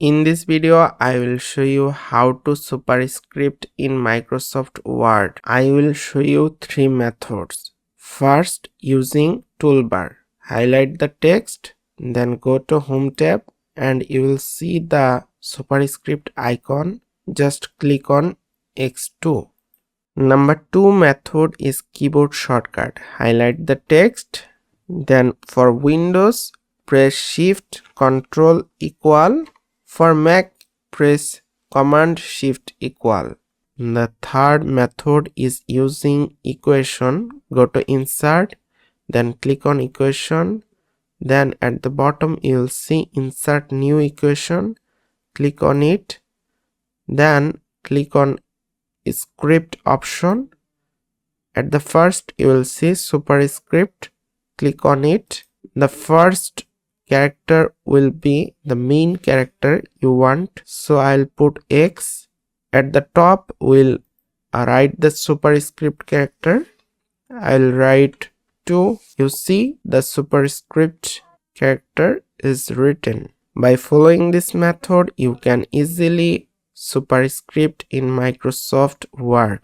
In this video, I will show you how to superscript in Microsoft Word. I will show you three methods. First, using toolbar. Highlight the text, then go to Home tab and you will see the superscript icon. Just click on X2. Number 2 method is keyboard shortcut. Highlight the text, then for Windows, press Shift Ctrl equal. For Mac, press Command Shift equal. The third method is using equation. Go to Insert, then click on Equation. Then at the bottom you will see Insert New Equation. Click on it. Then click on Script option. At the first you will see Superscript. Click on it. The first character will be the main character you want, so I'll put X. At the top we'll write the superscript character. I'll write 2. You see the superscript character is written. By following this method you can easily superscript in Microsoft Word.